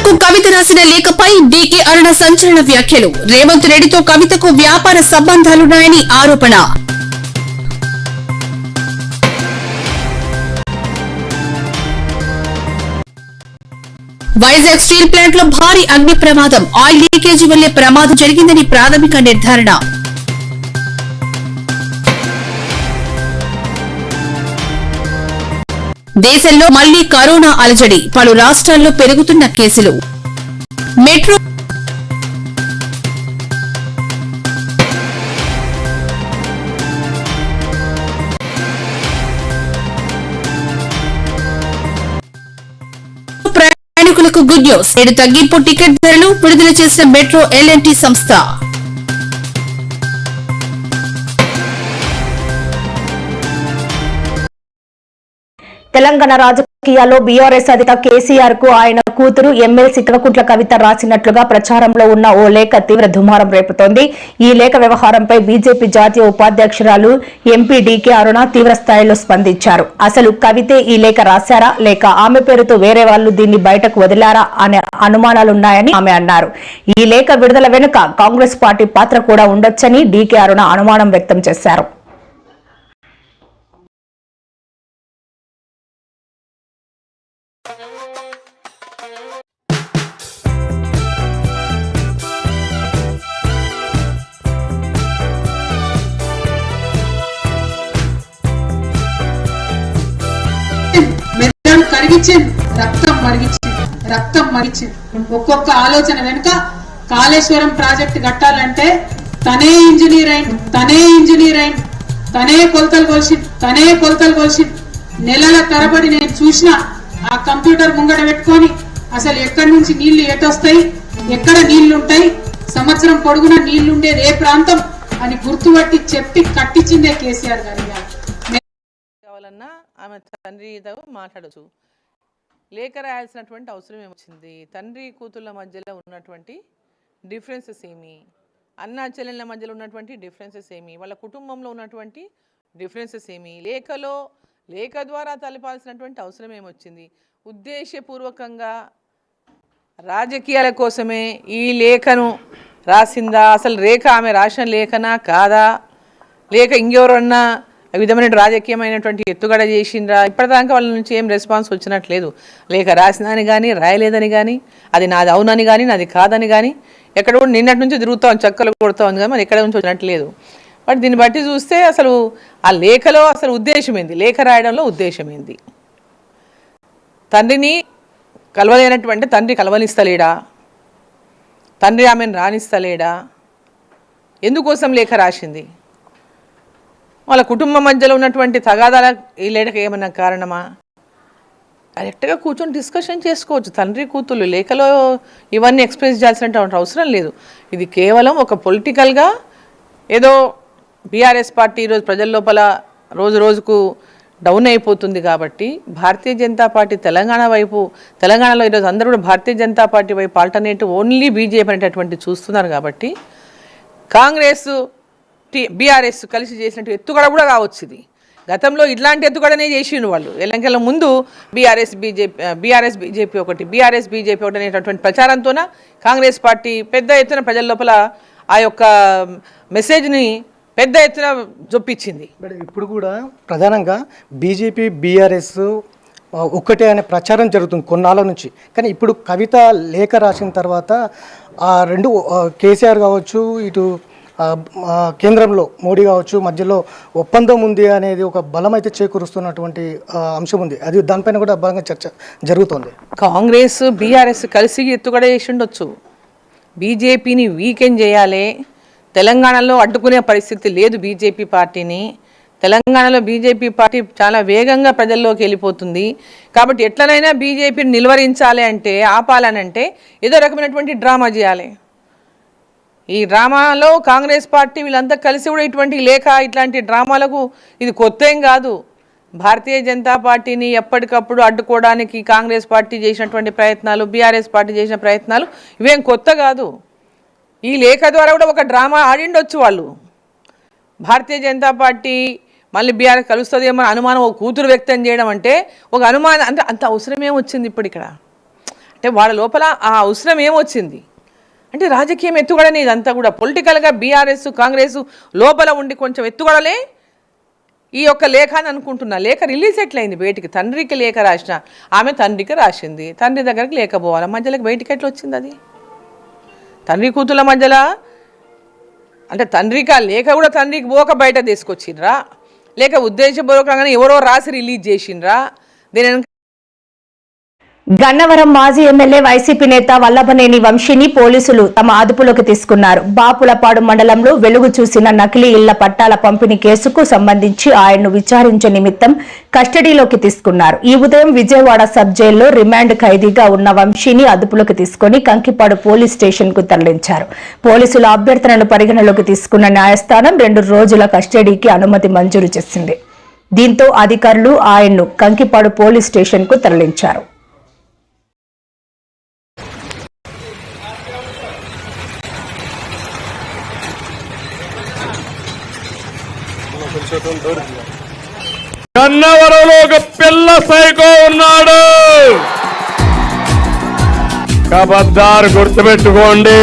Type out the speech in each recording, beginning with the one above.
కవితకు కవిత రాసిన లేఖపై డీకే అరుణ సంచలన వ్యాఖ్యలు. రేవంత్ రెడ్డితో కవితకు వ్యాపార సంబంధాలున్నాయని ఆరోపణ. వైజాగ్ స్టీల్ ప్లాంట్ లో భారీ అగ్ని ప్రమాదం. ఆయిల్ లీకేజీ వల్లే ప్రమాదం జరిగిందని ప్రాథమిక నిర్ధారణ. దేశంలో మళ్లీ కరోనా అలజడి. పలు రాష్ట్రాల్లో పెరుగుతున్న కేసులు. మెట్రో ప్రయాణికులకు గుడ్ న్యూస్. 7 తగ్గింపు టికెట్ ధరలు విడుదల చేసిన మెట్రో ఎల్&టీ సంస్థ. తెలంగాణ రాజకీయాల్లో బీఆర్ఎస్ అధినేత కేసీఆర్ కు ఆయన కూతురు ఎమ్మెల్సీ కల్వకుంట్ల కవిత రాసినట్లుగా ప్రచారంలో ఉన్న ఓ లేఖ తీవ్ర దుమారం రేపుతోంది. ఈ లేఖ వ్యవహారంపై బీజేపీ జాతీయ ఉపాధ్యక్షురాలు ఎంపీ డీకే అరుణ తీవ్ర స్థాయిలో స్పందించారు. అసలు కవితే ఈ లేఖ రాశారా లేక ఆమె పేరుతో వేరే వాళ్లు దీన్ని బయటకు వదిలారా అనే అనుమానాలున్నాయని ఆమె అన్నారు. ఈ లేఖ విడుదల వెనుక కాంగ్రెస్ పార్టీ పాత్ర కూడా ఉండొచ్చని డీకే అరుణ అనుమానం వ్యక్తం చేశారు. రక్తం మరిచింది. ఒక్కొక్క ఆలోచన వెనుక కాళేశ్వరం ప్రాజెక్టు కట్టాలంటే తనే ఇంజనీర్ అయింది, తనే కొలతలు కొలిసి నెలల తరబడి నేను చూసిన ఆ కంప్యూటర్ ముంగట పెట్టుకొని అసలు ఎక్కడి నుంచి నీళ్లు ఎటొస్తాయి, ఎక్కడ నీళ్లుంటాయి, సంవత్సరం పొడుగున నీళ్లుండేది ఏ ప్రాంతం అని గుర్తుపట్టి చెప్పి కట్టించిందే కేసీఆర్ గారు. కావాలన్నా ఆమె తండ్రితో మాట్లాడచ్చు. లేఖ రాయాల్సినటువంటి అవసరం ఏమొచ్చింది? తండ్రి కూతుళ్ళ మధ్యలో ఉన్నటువంటి డిఫరెన్సెస్ ఏమి, అన్న చెల్లెళ్ళ మధ్యలో ఉన్నటువంటి డిఫరెన్సెస్ ఏమి, వాళ్ళ కుటుంబంలో ఉన్నటువంటి డిఫరెన్సెస్ ఏమి, లేఖ ద్వారా తలపాల్సినటువంటి అవసరం ఏమొచ్చింది? ఉద్దేశపూర్వకంగా రాజకీయాల కోసమే ఈ లేఖను రాసిందా? అసలు ఆమె రాసిన లేఖనా కాదా, లేక ఇంకెవరన్నా విధమైన రాజకీయమైనటువంటి ఎత్తుగడ చేసిండ్రా? ఇప్పటిదాకా వాళ్ళ నుంచి ఏం రెస్పాన్స్ వచ్చినట్లేదు. లేక రాసినని కానీ రాయలేదని కానీ, అది నాది అవునని కానీ నాది కాదని కానీ, ఎక్కడ కూడా నిన్నటి నుంచి తిరుగుతాం చక్కలు కొడతా ఉంది కానీ మరి ఎక్కడ నుంచి వచ్చినట్లేదు. బట్ దీన్ని బట్టి చూస్తే అసలు ఆ లేఖలో అసలు ఉద్దేశం ఏంది, లేఖ రాయడంలో ఉద్దేశం ఏంది? తండ్రిని కలవలేనటువంటి తండ్రి కలవనిస్తలేడా, తండ్రి ఆమెను రాణిస్తలేడా, ఎందుకోసం లేఖ రాసింది? వాళ్ళ కుటుంబం మధ్యలో ఉన్నటువంటి తగాదాల ఈ లేఖకి ఏమన్నా కారణమా? డైరెక్ట్గా కూర్చొని డిస్కషన్ చేసుకోవచ్చు. తండ్రి కూతుళ్ళు లేఖలో ఇవన్నీ ఎక్స్ప్రెస్ చేయాల్సినటువంటి అవసరం లేదు. ఇది కేవలం ఒక పొలిటికల్గా ఏదో బీఆర్ఎస్ పార్టీ ఈరోజు ప్రజల లోపల రోజు రోజుకు డౌన్ అయిపోతుంది కాబట్టి భారతీయ జనతా పార్టీ తెలంగాణలో ఈరోజు అందరూ కూడా భారతీయ జనతా పార్టీ వైపు ఆల్టర్నేటివ్ ఓన్లీ బీజేపీ అనేటటువంటి చూస్తున్నారు కాబట్టి కాంగ్రెస్ బీఆర్ఎస్ కలిసి చేసినట్టు ఎత్తుగడ కూడా కావచ్చు. ఇది గతంలో ఇట్లాంటి ఎత్తుగడనే చేసిండు వాళ్ళు. ఎన్నికల ముందు బీఆర్ఎస్ బీజేపీ ఒకటి అనేటటువంటి ప్రచారంతోన కాంగ్రెస్ పార్టీ పెద్ద ఎత్తున ప్రజల లోపల ఆ యొక్క మెసేజ్ని పెద్ద ఎత్తున జొప్పించింది. ఇప్పుడు కూడా ప్రధానంగా బీజేపీ బీఆర్ఎస్ ఒక్కటే అనే ప్రచారం జరుగుతుంది కొన్నాళ్ళ నుంచి. కానీ ఇప్పుడు కవిత లేఖ రాసిన తర్వాత ఆ రెండు కేసీఆర్ కావచ్చు, ఇటు కేంద్రంలో మోడీ కావచ్చు, మధ్యలో ఒప్పందం ఉంది అనేది ఒక బలం అయితే చేకూరుస్తున్నటువంటి అంశం ఉంది. అది దానిపైన కూడా బలంగా చర్చ జరుగుతుంది. కాంగ్రెస్ బీఆర్ఎస్ కలిసి ఎత్తుగడ చేసి ఉండొచ్చు. బీజేపీని వీకెండ్ చేయాలి, తెలంగాణలో అడ్డుకునే పరిస్థితి లేదు బీజేపీ పార్టీని. తెలంగాణలో బీజేపీ పార్టీ చాలా వేగంగా ప్రజల్లోకి వెళ్ళిపోతుంది కాబట్టి ఎట్లనైనా బీజేపీని నిలువరించాలి అంటే, ఆపాలనంటే ఏదో రకమైనటువంటి డ్రామా చేయాలి. ఈ డ్రామాలో కాంగ్రెస్ పార్టీ వీళ్ళంతా కలిసి కూడా ఇటువంటి లేఖ ఇట్లాంటి డ్రామాలకు ఇది కొత్త ఏం కాదు. భారతీయ జనతా పార్టీని ఎప్పటికప్పుడు అడ్డుకోవడానికి కాంగ్రెస్ పార్టీ చేసినటువంటి ప్రయత్నాలు, బీఆర్ఎస్ పార్టీ చేసిన ప్రయత్నాలు ఇవేం కొత్త కాదు. ఈ లేఖ ద్వారా కూడా ఒక డ్రామా ఆడిండొచ్చు వాళ్ళు. భారతీయ జనతా పార్టీ మళ్ళీ బీఆర్ఎస్ కలుస్తుందేమో అనుమానం ఒక కూతురు వ్యక్తం చేయడం అంటే ఒక అనుమానం, అంటే అంత అవసరమే వచ్చింది ఇప్పుడు ఇక్కడ. అంటే వాళ్ళ లోపల ఆ అవసరం ఏమొచ్చింది అంటే రాజకీయం ఎత్తుగడని ఇదంతా కూడా పొలిటికల్గా బీఆర్ఎస్ కాంగ్రెస్ లోపల ఉండి కొంచెం ఎత్తుగడలే ఈ యొక్క లేఖ అని అనుకుంటున్నా. లేఖ రిలీజ్ ఎట్లయింది బయటికి? తండ్రికి లేఖ రాసిన ఆమె తండ్రికి రాసింది, తండ్రి దగ్గరికి లేఖ పోవాలి, మధ్యలోకి బయటికి ఎట్లా వచ్చింది అది? తండ్రి కూతుల మధ్యలో అంటే తండ్రికి ఆ లేఖ కూడా తండ్రికి పోక బయట తీసుకొచ్చిండ్రా, లేక ఉద్దేశపూర్వకంగానే ఎవరో రాసి రిలీజ్ చేసిండ్రా? దీని గన్నవరం మాజీ ఎమ్మెల్యే వైసీపీ నేత వల్లభనేని వంశీని పోలీసులు తమ అదుపులోకి తీసుకున్నారు. బాపులపాడు మండలంలో వెలుగు చూసిన నకిలీ ఇళ్ల పట్టాల పంపిణీ కేసుకు సంబంధించి ఆయన్ను విచారించే నిమిత్తం కస్టడీలోకి తీసుకున్నారు. ఈ ఉదయం విజయవాడ సబ్ జైల్లో రిమాండ్ ఖైదీగా ఉన్న వంశీని అదుపులోకి తీసుకుని కంకిపాడు పోలీస్ స్టేషన్ కు తరలించారు. పోలీసుల అభ్యర్థనను పరిగణలోకి తీసుకున్న న్యాయస్థానం 2 రోజుల కస్టడీకి అనుమతి మంజూరు చేసింది. దీంతో అధికారులు ఆయన్ను కంకిపాడు పోలీస్ స్టేషన్ కు తరలించారు. గన్నవరంలో ఒక పిల్ల సైకో ఉన్నాడు. కబద్దారు గుర్తుపెట్టుకోండి.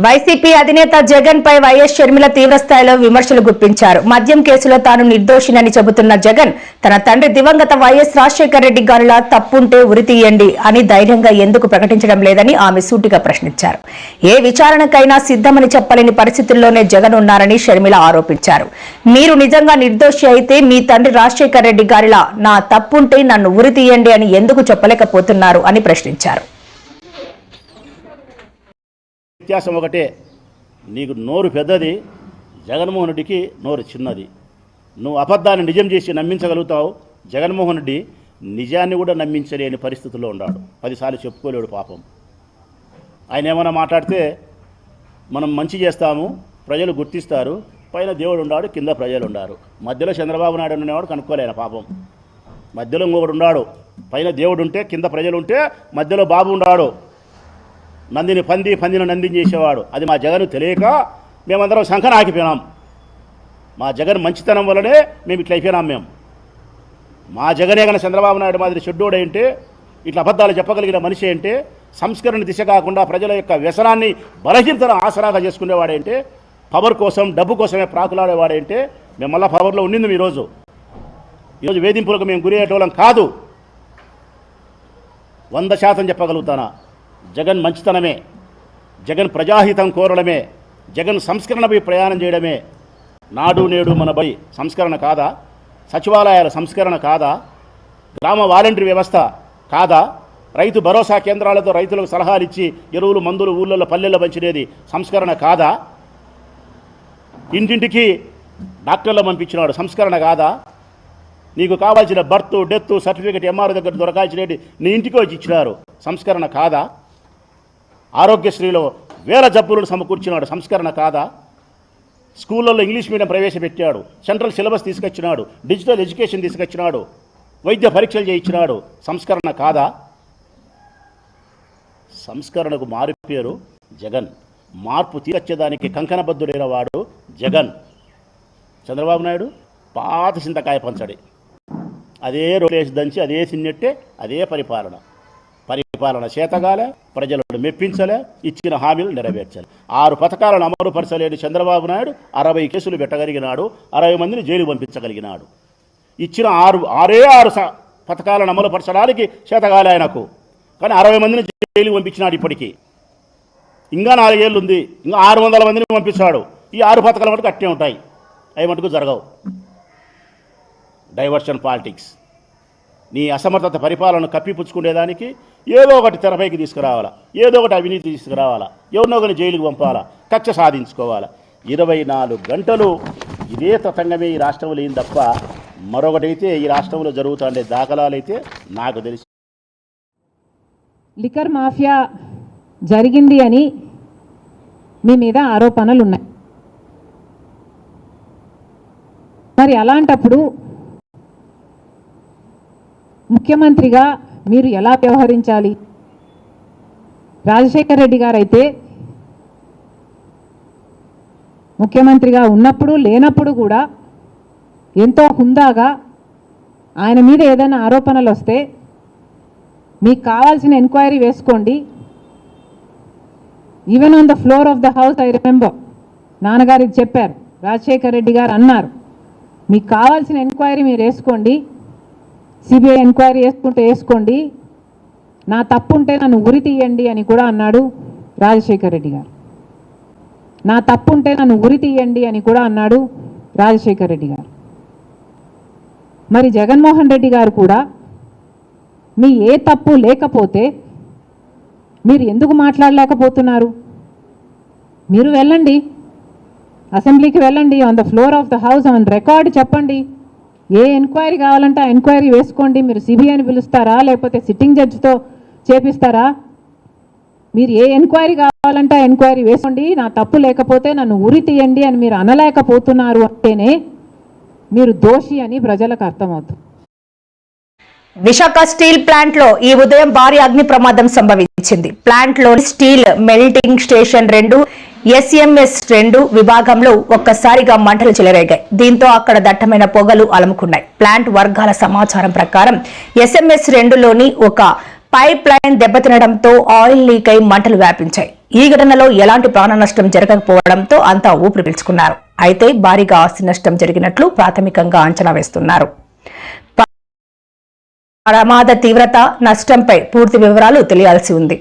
వైసీపీ అధినేత జగన్ పై వైఎస్ షర్మిల తీవ్రస్థాయిలో విమర్శలు గుప్పించారు. మద్యం కేసులో తాను నిర్దోషినని చెబుతున్న జగన్ తన తండ్రి దివంగత వైఎస్ రాజశేఖర రెడ్డి గారిలా తప్పుంటే ఉరితీయండి అని ధైర్యంగా ఎందుకు ప్రకటించడం లేదని ఆమె సూటిగా ప్రశ్నించారు. ఏ విచారణకైనా సిద్ధమని చెప్పలేని పరిస్థితుల్లోనే జగన్ ఉన్నారని షర్మిల ఆరోపించారు. మీరు నిజంగా నిర్దోషి అయితే మీ తండ్రి రాజశేఖర రెడ్డి గారిలా నా తప్పుంటే నన్ను ఉరితీయండి అని ఎందుకు చెప్పలేకపోతున్నారు అని ప్రశ్నించారు. వ్యత్యాసం ఒకటే, నీకు నోరు పెద్దది, జగన్మోహన్ రెడ్డికి నోరు చిన్నది. నువ్వు అబద్ధాన్ని నిజం చేసి నమ్మించగలుగుతావు, జగన్మోహన్ రెడ్డి నిజాన్ని కూడా నమ్మించలేని పరిస్థితుల్లో ఉన్నాడు. 10 సార్లు చెప్పుకోలేడు పాపం. ఆయన ఏమైనా మాట్లాడితే మనం మంచి చేస్తాము, ప్రజలు గుర్తిస్తారు, పైన దేవుడు ఉన్నాడు, కింద ప్రజలు ఉన్నారు. మధ్యలో చంద్రబాబు నాయుడు ఉండేవాడు కనుక్కోలేను పాపం. మధ్యలో ఇంకొకడు ఉన్నాడు, పైన దేవుడు ఉంటే కింద ప్రజలు ఉంటే మధ్యలో బాబు ఉన్నాడు. నందిని పందిని నందిని చేసేవాడు. అది మా జగన్ తెలియక మేమందరం శంఖన ఆగిపోయినాం. మా జగన్ మంచితనం వల్లనే మేము ఇట్లా అయిపోయినాం. మేము మా జగనే కన్నా చంద్రబాబు నాయుడు మాదిరి షెడ్యూడ్ ఏంటి, ఇట్లా అబద్ధాలు చెప్పగలిగిన మనిషి ఏంటి, సంస్కరణ దిశ కాకుండా ప్రజల యొక్క వ్యసనాన్ని బలహీనతను ఆసరాగా చేసుకునేవాడేంటి, పవర్ కోసం డబ్బు కోసమే ప్రాకులాడేవాడేంటి. మేము మళ్ళీ పవర్లో ఉండింది. ఈరోజు వేధింపులకు మేము గురి అయ్యేటోళ్ళం కాదు. 100% చెప్పగలుగుతానా. జగన్ మంచితనమే, జగన్ ప్రజాహితం కోరడమే, జగన్ సంస్కరణపై ప్రయాణం చేయడమే. నాడు నేడు మన బడి సంస్కరణ కాదా? సచివాలయాల సంస్కరణ కాదా? గ్రామ వాలంటరీ వ్యవస్థ కాదా? రైతు భరోసా కేంద్రాలతో రైతులకు సలహాలు ఇచ్చి ఎరువులు మందులు ఊళ్ళల్లో పల్లెల్లో పంచినది సంస్కరణ కాదా? ఇంటింటికి డాక్టర్లు పంపించినాడు సంస్కరణ కాదా? నీకు కావాల్సిన బర్త్ డెత్ సర్టిఫికేట్ ఎంఆర్ దగ్గర దొరకాల్సినవి నీ ఇంటికి వచ్చి ఇచ్చినారు సంస్కరణ కాదా? ఆరోగ్యశ్రీలో వేల జబ్బులను సమకూర్చినాడు సంస్కరణ కాదా? స్కూళ్ళల్లో ఇంగ్లీష్ మీడియం ప్రవేశపెట్టాడు, సెంట్రల్ సిలబస్ తీసుకొచ్చినాడు, డిజిటల్ ఎడ్యుకేషన్ తీసుకొచ్చినాడు, వైద్య పరీక్షలు చేయించినాడు సంస్కరణ కాదా? సంస్కరణకు మారిపోయారు జగన్. మార్పు తీసుకొచ్చేదానికి కంకణబద్ధుడైన వాడు జగన్. చంద్రబాబు నాయుడు పాత చింతకాయ పంచడి, అదే రోలేసి దంచి అదే సిన్నెట్టే అదే పరిపాలన చేతగాలే, ప్రజలను మెప్పించలే, ఇచ్చిన హామీలు నెరవేర్చాలి. 6 పథకాలను అమలుపరచలేని చంద్రబాబు నాయుడు 60 కేసులు పెట్టగలిగినాడు, 60 మందిని జైలు పంపించగలిగినాడు. ఇచ్చిన 6 పథకాలను అమలుపరచడానికి చేతగాలే ఆయనకు, కానీ 60 మందిని జైలు పంపించినాడు. ఇప్పటికీ ఇంకా 4 ఏళ్ళు ఉంది, ఇంకా 600 మందిని పంపిస్తాడు. ఈ 6 పథకాల మటుకు అట్టే ఉంటాయి, అవి మటుకు జరగవు. డైవర్షన్ పాలిటిక్స్, నీ అసమర్థత పరిపాలనను కప్పిపుచ్చుకునేదానికి ఏదో ఒకటి తెరపైకి తీసుకురావాలా, ఏదో ఒకటి అవినీతి తీసుకురావాలా, ఎవరినో ఒకరిని జైలుకి పంపాలా, కక్ష సాధించుకోవాలా. 24 గంటలు ఇదే తతంగమే ఈ రాష్ట్రంలో ఏం తప్ప మరొకటైతే ఈ రాష్ట్రంలో జరుగుతుండే దాఖలాలైతే నాకు తెలిసి. లిక్కర్ మాఫియా జరిగింది అని మీ మీద ఆరోపణలు ఉన్నాయి. మరి అలాంటప్పుడు ముఖ్యమంత్రిగా మీరు ఎలా వ్యవహరించాలి? రాజశేఖర్ రెడ్డి గారు అయితే ముఖ్యమంత్రిగా ఉన్నప్పుడు లేనప్పుడు కూడా ఎంతో హుందాగా ఆయన మీద ఏదైనా ఆరోపణలు వస్తే మీకు కావాల్సిన ఎంక్వైరీ వేసుకోండి. Even on the floor of the house I remember నాన్నగారికి చెప్పారు, రాజశేఖర్ రెడ్డి గారు అన్నారు, మీకు కావాల్సిన ఎంక్వైరీ మీరు వేసుకోండి, సిబిఐ ఎంక్వైరీ వేసుకోండి, నా తప్పు ఉంటే నన్ను ఉరి తీయండి అని కూడా అన్నాడు రాజశేఖర్ రెడ్డి గారు. నా తప్పు ఉంటే నన్ను ఉరి తీయండి అని కూడా అన్నాడు రాజశేఖర్ రెడ్డి గారు. మరి జగన్మోహన్ రెడ్డి గారు కూడా మీ ఏ తప్పు లేకపోతే మీరు ఎందుకు మాట్లాడలేకపోతున్నారు? మీరు వెళ్ళండి, అసెంబ్లీకి వెళ్ళండి, on the floor of the house on record చెప్పండి, ఏ ఎంక్వైరీ కావాలంటే ఆ ఎంక్వైరీ వేసుకోండి. మీరు సిబిఐని పిలుస్తారా లేకపోతే సిట్టింగ్ జడ్జితో చేపిస్తారా? మీరు ఏ ఎంక్వైరీ కావాలంటే ఆ ఎంక్వైరీ వేసుకోండి, నా తప్పు లేకపోతే నన్ను ఉరి తీయండి అని మీరు అనలేకపోతున్నారు అంటేనే మీరు దోషి అని ప్రజలకు అర్థమవుతుంది. విశాఖ స్టీల్ ప్లాంట్ లో ఈ ఉదయం భారీ అగ్ని ప్రమాదం సంభవించింది. ప్లాంట్ లోని స్టీల్ మెల్టింగ్ స్టేషన్ 2, SMS 2 విభాగంలో ఒక్కసారిగా మంటలు చెలరేగాయి. దీంతో అక్కడ దట్టమైన పొగలు అలముకున్నాయి. ప్లాంట్ వర్గాల సమాచారం ప్రకారం SMS 2లోని ఒక పైప్ లైన్ దెబ్బతినడంతో ఆయిల్ లీక్ అయి మంటలు వ్యాపించాయి. ఈ ఘటనలో ఎలాంటి ప్రాణ నష్టం జరగకపోవడంతో అంతా ఊపిరి పీల్చుకున్నారు. అయితే భారీగా ఆస్తి నష్టం జరిగినట్లు ప్రాథమికంగా అంచనా వేస్తున్నారు. ప్రమాద తీవ్రత, నష్టంపై పూర్తి వివరాలు తెలియాల్సి ఉంది.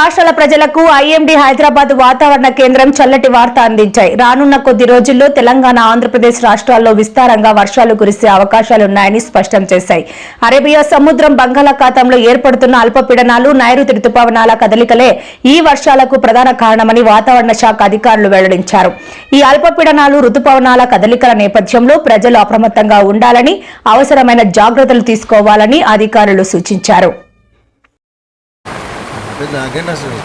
రాష్ట్రాల ప్రజలకు ఐఎండీ హైదరాబాద్ వాతావరణ కేంద్రం చల్లటి వార్త అందించాయి. రానున్న కొద్ది రోజుల్లో తెలంగాణ, ఆంధ్రప్రదేశ్ రాష్ట్రాల్లో విస్తారంగా వర్షాలు కురిసే అవకాశాలున్నాయని స్పష్టం చేశాయి. అరేబియా సముద్రం, బంగాళాఖాతంలో ఏర్పడుతున్న అల్పపీడనాలు, నైరుతి రుతుపవనాల కదలికలే ఈ వర్షాలకు ప్రధాన కారణమని వాతావరణ శాఖ అధికారులు వెల్లడించారు. ఈ అల్పపీడనాలు, రుతుపవనాల కదలికల నేపథ్యంలో ప్రజలు అప్రమత్తంగా ఉండాలని, అవసరమైన జాగ్రత్తలు తీసుకోవాలని అధికారులు సూచించారు. నాకేంటి అసలు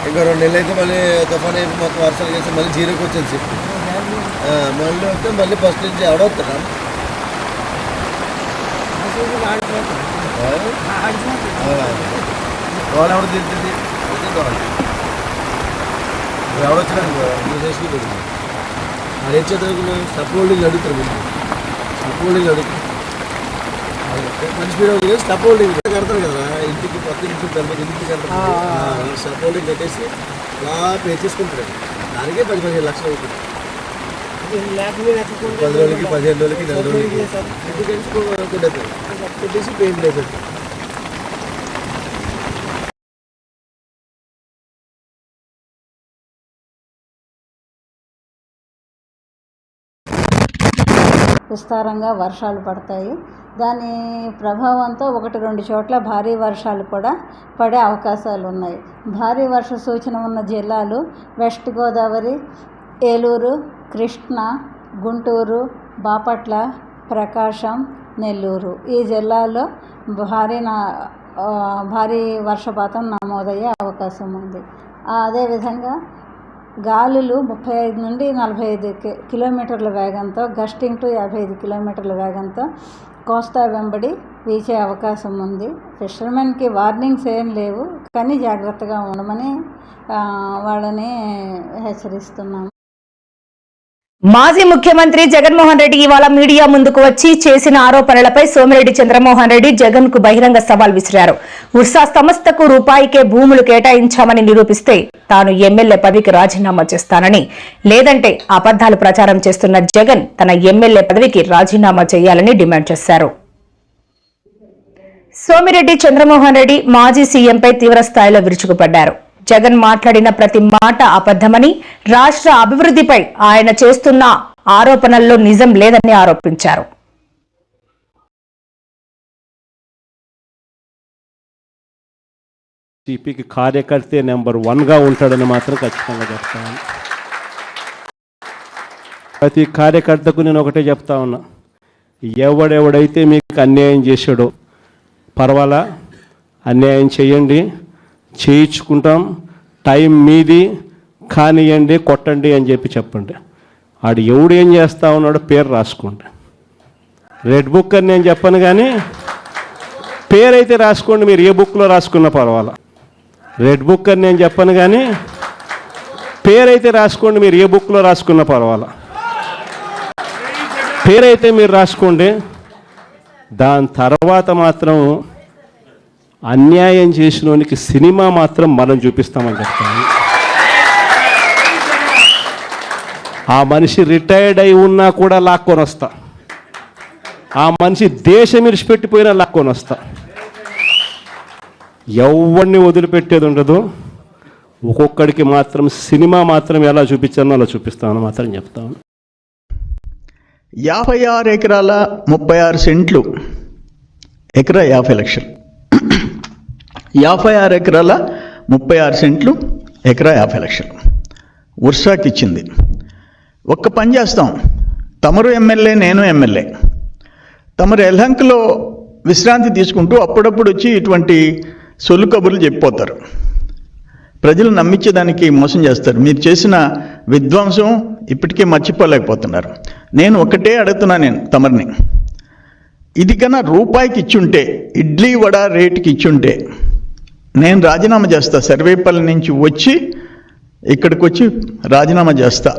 ఇంకా 2 నెలలు అయితే మళ్ళీ తుఫాన్ అయిపోయి మొత్తం వర్షాలు చేసి మళ్ళీ జీరోకి వచ్చేది చెప్పి మళ్ళీ వస్తే మళ్ళీ ఫస్ట్ నుంచి ఎవడవుతారా వాళ్ళు ఎవరు తింటుంది ఎవడొచ్చినాడు నువ్వు చేసుకుంటాడు అది ఏం చేద్దాం స్టప్ హోల్డింగ్ అడుగుతారు మీరు స్టప్ హోల్డింగ్ అడుగుతారు మంచి స్పీడ్ స్టప్ హోల్డింగ్ కడతారు కదా ఇంటికి కొత్త ఇంటికి కడతారు ఇంటికి కడతారు స్టప్ హోల్డింగ్ కట్టేసి అలా పే చేసుకుంటారు దానికే 10-15 లక్షలు అవుతుంది 10 రోజులకి 15 రోజులకి 4 రోజులకి ఇంటికి కొట్టేస్తారు కొట్టేసి పెయింట్ వేసేస్తారు. విస్తారంగా వర్షాలు పడతాయి. దాని ప్రభావంతో 1-2 చోట్ల భారీ వర్షాలు కూడా పడే అవకాశాలు ఉన్నాయి. భారీ వర్ష సూచన ఉన్న జిల్లాలు వెస్ట్ గోదావరి, ఏలూరు, కృష్ణా, గుంటూరు, బాపట్ల, ప్రకాశం, నెల్లూరు. ఈ జిల్లాల్లో భారీ వర్షపాతం నమోదయ్యే అవకాశం ఉంది. అదేవిధంగా గాలులు 35 నుండి 45 కిలోమీటర్ల వేగంతో, గస్టింగ్ టు 55 కిలోమీటర్ల వేగంతో కోస్తా వెంబడి వీచే అవకాశం ఉంది. ఫిషర్మెన్కి వార్నింగ్స్ ఏం లేవు, కానీ జాగ్రత్తగా ఉండమని వాళ్ళని హెచ్చరిస్తున్నాము. మాజీ ముఖ్యమంత్రి జగన్మోహన్ రెడ్డి ఇవాళ మీడియా ముందుకు వచ్చి చేసిన ఆరోపణలపై సోమిరెడ్డి చంద్రమోహన్ రెడ్డి జగన్ కు బహిరంగ సవాల్ విసిరారు. ఉర్సా సంస్థకు రూపాయికే భూములు కేటాయించామని నిరూపిస్తే తాను ఎమ్మెల్యే పదవికి రాజీనామా చేస్తానని, లేదంటే అబద్దాలు ప్రచారం చేస్తున్న జగన్ తన ఎమ్మెల్యే పదవికి రాజీనామా చేయాలని డిమాండ్ చేశారు. సోమిరెడ్డి చంద్రమోహన్ రెడ్డి మాజీ సీఎంపై తీవ్ర స్థాయిలో విరుచుకుపడ్డారు. జగన్ మాట్లాడిన ప్రతి మాట అబద్దమని, రాష్ట్ర అభివృద్ధిపై ఆయన చేస్తున్న ఆరోపణల్లో నిజం లేదని ఆరోపించారు. టీపీకి కార్యకర్తే నెంబర్ 1గా ఉంటాడని మాత్రం ఖచ్చితంగా చెప్తాను. ప్రతి కార్యకర్తకు నేను ఒకటే చెప్తా ఉన్నా, ఎవడెవడైతే మీకు అన్యాయం చేశాడో పర్వాలా, అన్యాయం చేయండి, చేయించుకుంటాం, టైం మీది, కానియండి, కొట్టండి అని చెప్పండి. ఆడు ఎవడు ఏం చేస్తా ఉన్నాడో పేరు రాసుకోండి. రెడ్ బుక్ అని నేను చెప్పను, కానీ పేరైతే రాసుకోండి. మీరు ఏ బుక్లో రాసుకున్నా పర్వాలా. రెడ్ బుక్ అని నేను చెప్పను, కానీ పేరైతే రాసుకోండి. మీరు ఏ బుక్లో రాసుకున్నా పర్వాలా. పేరైతే మీరు రాసుకోండి. దాని తర్వాత మాత్రం అన్యాయం చేసినోనికి సినిమా మాత్రం మనం చూపిస్తామని చెప్తాను. ఆ మనిషి రిటైర్డ్ అయి ఉన్నా కూడా లాక్కొని వస్తా. ఆ మనిషి దేశం విడిచిపెట్టిపోయినా లాక్కొని వస్తా. ఎవరిని వదిలిపెట్టేది ఉండదు. ఒక్కొక్కడికి మాత్రం సినిమా మాత్రం ఎలా చూపించానో అలా చూపిస్తామని మాత్రం చెప్తాను. 56 ఎకరాల 36 సెంట్లు, ఎకరా 50 లక్షలు. 56 ఎకరాల 36 సెంట్లు, ఎకరా 50 లక్షలు ఉర్సాకి ఇచ్చింది. ఒక్క పని చేస్తాం, తమరు ఎమ్మెల్యే, నేను ఎమ్మెల్యే. తమరు ఎల్హంక్లో విశ్రాంతి తీసుకుంటూ అప్పుడప్పుడు వచ్చి ఇటువంటి సొల్లు కబుర్లు చెప్పిపోతారు. ప్రజలు నమ్మించేదానికి మోసం చేస్తారు. మీరు చేసిన విధ్వంసం ఇప్పటికే మర్చిపోలేకపోతున్నారు. నేను ఒకటే అడుగుతున్నా, నేను తమరిని, ఇది కన్నా రూపాయికి ఇచ్చుంటే, ఇడ్లీ వడ రేటుకి ఇచ్చుంటే నేను రాజీనామా చేస్తా. సర్వేపల్లి నుంచి వచ్చి ఇక్కడికి వచ్చి రాజీనామా చేస్తా.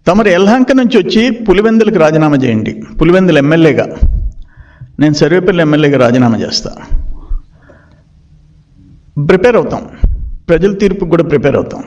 తమరు ఎల్హంక నుంచి వచ్చి పులివెందులకు రాజీనామా చేయండి. పులివెందుల ఎమ్మెల్యేగా, నేను సర్వేపల్లి ఎమ్మెల్యేగా రాజీనామా చేస్తా. ప్రిపేర్ అవుతాం, ప్రజల తీర్పుకు కూడా ప్రిపేర్ అవుతాం.